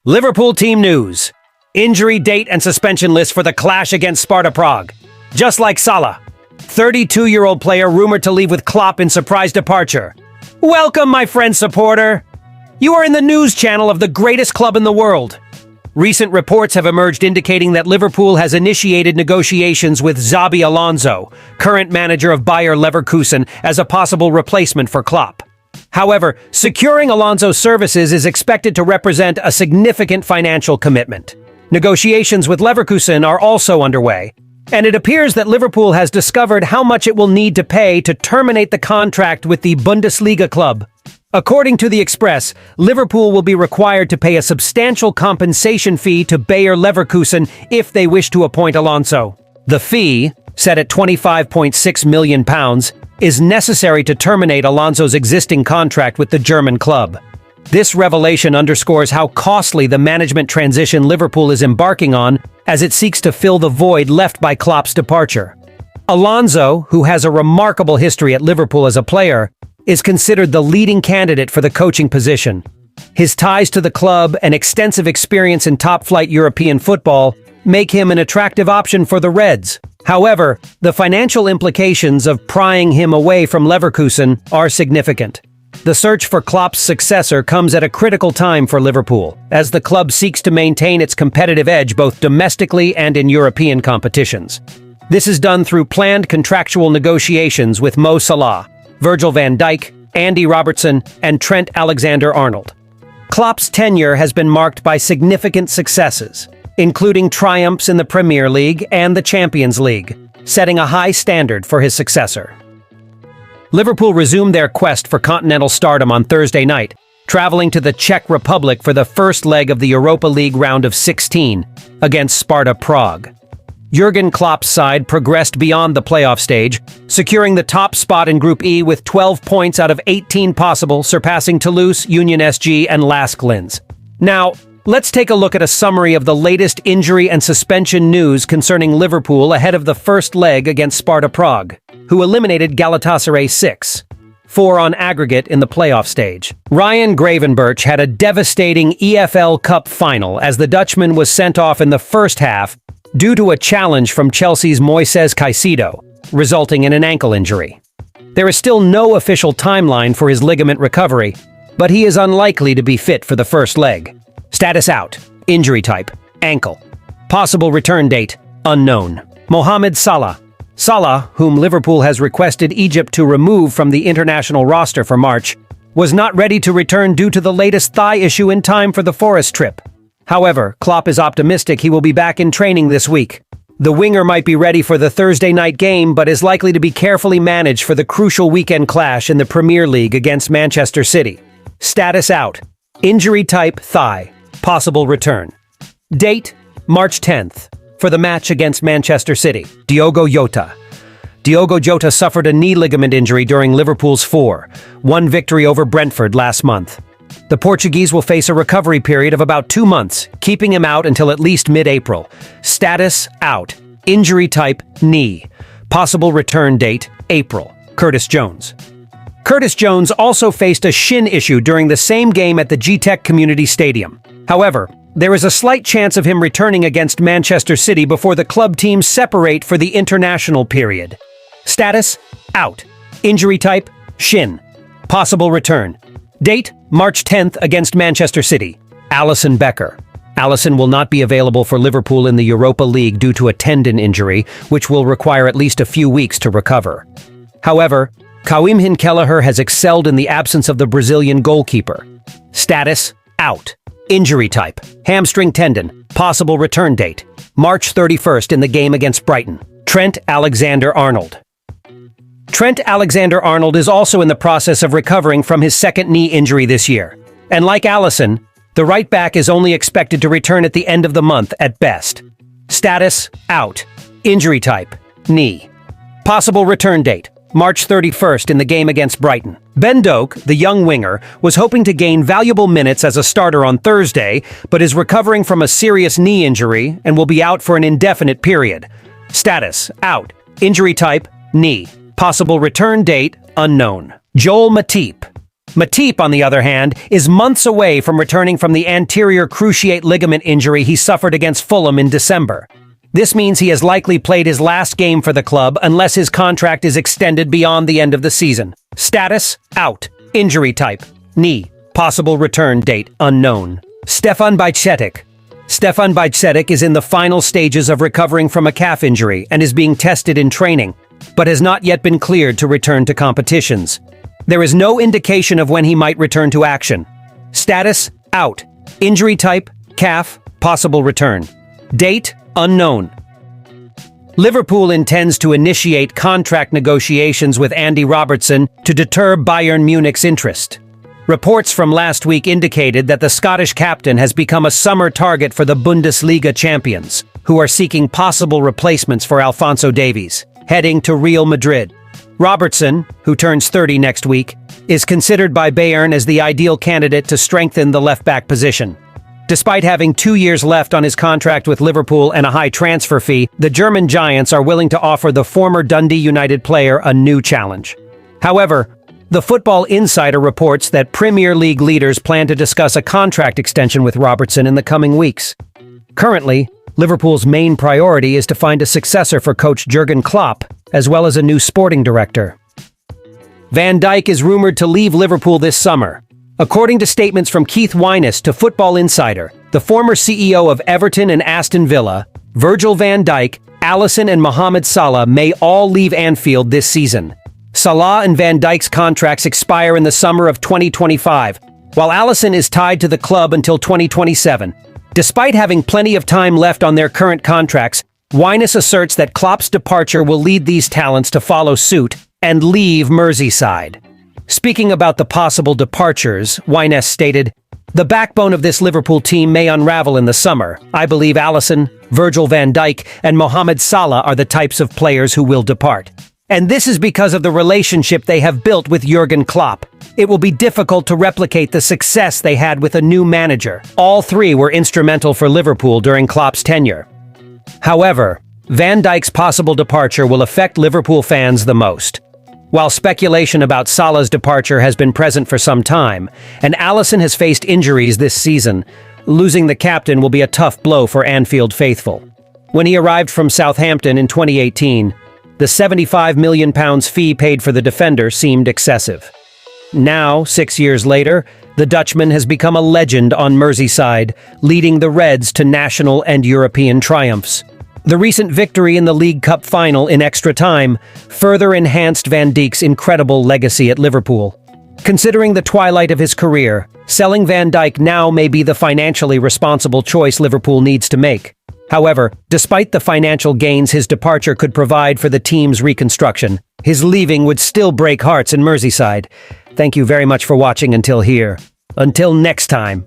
Liverpool team news. Injury date and suspension list for the clash against Sparta Prague. Just like Salah, 32-year-old player rumored to leave with Klopp in surprise departure. Welcome, my friend supporter. You are in the news channel of the greatest club in the world. Recent reports have emerged indicating that Liverpool has initiated negotiations with Xabi Alonso, current manager of Bayer Leverkusen, as a possible replacement for Klopp. However, securing Alonso's services is expected to represent a significant financial commitment. Negotiations with Leverkusen are also underway, and it appears that Liverpool has discovered how much it will need to pay to terminate the contract with the Bundesliga club. According to the Express, Liverpool will be required to pay a substantial compensation fee to Bayer Leverkusen if they wish to appoint Alonso. The fee, set at £25.6 million, is necessary to terminate Alonso's existing contract with the German club. This revelation underscores how costly the management transition Liverpool is embarking on as it seeks to fill the void left by Klopp's departure. Alonso, who has a remarkable history at Liverpool as a player, is considered the leading candidate for the coaching position. His ties to the club and extensive experience in top-flight European football make him an attractive option for the Reds. However, the financial implications of prying him away from Leverkusen are significant. The search for Klopp's successor comes at a critical time for Liverpool, as the club seeks to maintain its competitive edge both domestically and in European competitions. This is done through planned contractual negotiations with Mo Salah, Virgil van Dijk, Andy Robertson, and Trent Alexander-Arnold. Klopp's tenure has been marked by significant successes, including triumphs in the Premier League and the Champions League, setting a high standard for his successor. Liverpool resumed their quest for continental stardom on Thursday night, traveling to the Czech Republic for the first leg of the Europa League round of 16 against Sparta Prague. Jurgen Klopp's side progressed beyond the playoff stage, securing the top spot in Group E with 12 points out of 18 possible, surpassing Toulouse, Union SG, and Lask Linz. Now, let's take a look at a summary of the latest injury and suspension news concerning Liverpool ahead of the first leg against Sparta Prague, who eliminated Galatasaray 6-4 on aggregate in the playoff stage. Ryan Gravenberch had a devastating EFL Cup final as the Dutchman was sent off in the first half due to a challenge from Chelsea's Moises Caicedo, resulting in an ankle injury. There is still no official timeline for his ligament recovery, but he is unlikely to be fit for the first leg. Status out. Injury type. Ankle. Possible return date. Unknown. Mohamed Salah. Salah, whom Liverpool has requested Egypt to remove from the international roster for March, was not ready to return due to the latest thigh issue in time for the Forest trip. However, Klopp is optimistic he will be back in training this week. The winger might be ready for the Thursday night game, but is likely to be carefully managed for the crucial weekend clash in the Premier League against Manchester City. Status out. Injury type thigh. Possible return. Date, March 10th, for the match against Manchester City. Diogo Jota. Diogo Jota suffered a knee ligament injury during Liverpool's 4-1 victory over Brentford last month. The Portuguese will face a recovery period of about 2 months, keeping him out until at least mid-April. Status out. Injury type knee. Possible return date, April. Curtis Jones. Curtis Jones also faced a shin issue during the same game at the G-Tech Community Stadium. However, there is a slight chance of him returning against Manchester City before the club teams separate for the international period. Status out. Injury type shin. Possible return. Date, March 10th against Manchester City. Alisson Becker. Alisson will not be available for Liverpool in the Europa League due to a tendon injury, which will require at least a few weeks to recover. However, Karim Kelleher has excelled in the absence of the Brazilian goalkeeper. Status out. Injury type hamstring tendon. Possible return date March 31st in the game against Brighton. Trent Alexander-Arnold. Trent Alexander-Arnold is also in the process of recovering from his second knee injury this year. And like Alisson, the right back is only expected to return at the end of the month at best. Status out. Injury type knee. Possible return date March 31st in the game against Brighton. Ben Doak, the young winger, was hoping to gain valuable minutes as a starter on Thursday, but is recovering from a serious knee injury and will be out for an indefinite period. Status out. Injury type knee. Possible return date unknown. Joel Matip. Matip, on the other hand, is months away from returning from the anterior cruciate ligament injury he suffered against Fulham in December. This means he has likely played his last game for the club unless his contract is extended beyond the end of the season. Status: out. Injury type: knee. Possible return date: unknown. Stefan Bajcetic. Stefan Bajcetic is in the final stages of recovering from a calf injury and is being tested in training, but has not yet been cleared to return to competitions. There is no indication of when he might return to action. Status: out. Injury type: calf. Possible return. Date: unknown. Liverpool intends to initiate contract negotiations with Andy Robertson to deter Bayern Munich's interest. Reports from last week indicated that the Scottish captain has become a summer target for the Bundesliga champions, who are seeking possible replacements for Alphonso Davies, heading to Real Madrid. Robertson, who turns 30 next week, is considered by Bayern as the ideal candidate to strengthen the left-back position. Despite having 2 years left on his contract with Liverpool and a high transfer fee, the German Giants are willing to offer the former Dundee United player a new challenge. However, the Football Insider reports that Premier League leaders plan to discuss a contract extension with Robertson in the coming weeks. Currently, Liverpool's main priority is to find a successor for coach Jurgen Klopp, as well as a new sporting director. Van Dijk is rumored to leave Liverpool this summer. According to statements from Keith Wyness to Football Insider, the former CEO of Everton and Aston Villa, Virgil van Dijk, Alisson and Mohamed Salah may all leave Anfield this season. Salah and Van Dijk's contracts expire in the summer of 2025, while Alisson is tied to the club until 2027. Despite having plenty of time left on their current contracts, Wyness asserts that Klopp's departure will lead these talents to follow suit and leave Merseyside. Speaking about the possible departures, Wyness stated, "The backbone of this Liverpool team may unravel in the summer. I believe Alisson, Virgil van Dijk, and Mohamed Salah are the types of players who will depart. And this is because of the relationship they have built with Jurgen Klopp. It will be difficult to replicate the success they had with a new manager. All three were instrumental for Liverpool during Klopp's tenure." However, Van Dijk's possible departure will affect Liverpool fans the most. While speculation about Salah's departure has been present for some time, and Alisson has faced injuries this season, losing the captain will be a tough blow for Anfield faithful. When he arrived from Southampton in 2018, the £75 million fee paid for the defender seemed excessive. Now, 6 years later, the Dutchman has become a legend on Merseyside, leading the Reds to national and European triumphs. The recent victory in the League Cup final in extra time further enhanced Van Dijk's incredible legacy at Liverpool. Considering the twilight of his career, selling Van Dijk now may be the financially responsible choice Liverpool needs to make. However, despite the financial gains his departure could provide for the team's reconstruction, his leaving would still break hearts in Merseyside. Thank you very much for watching until here. Until next time.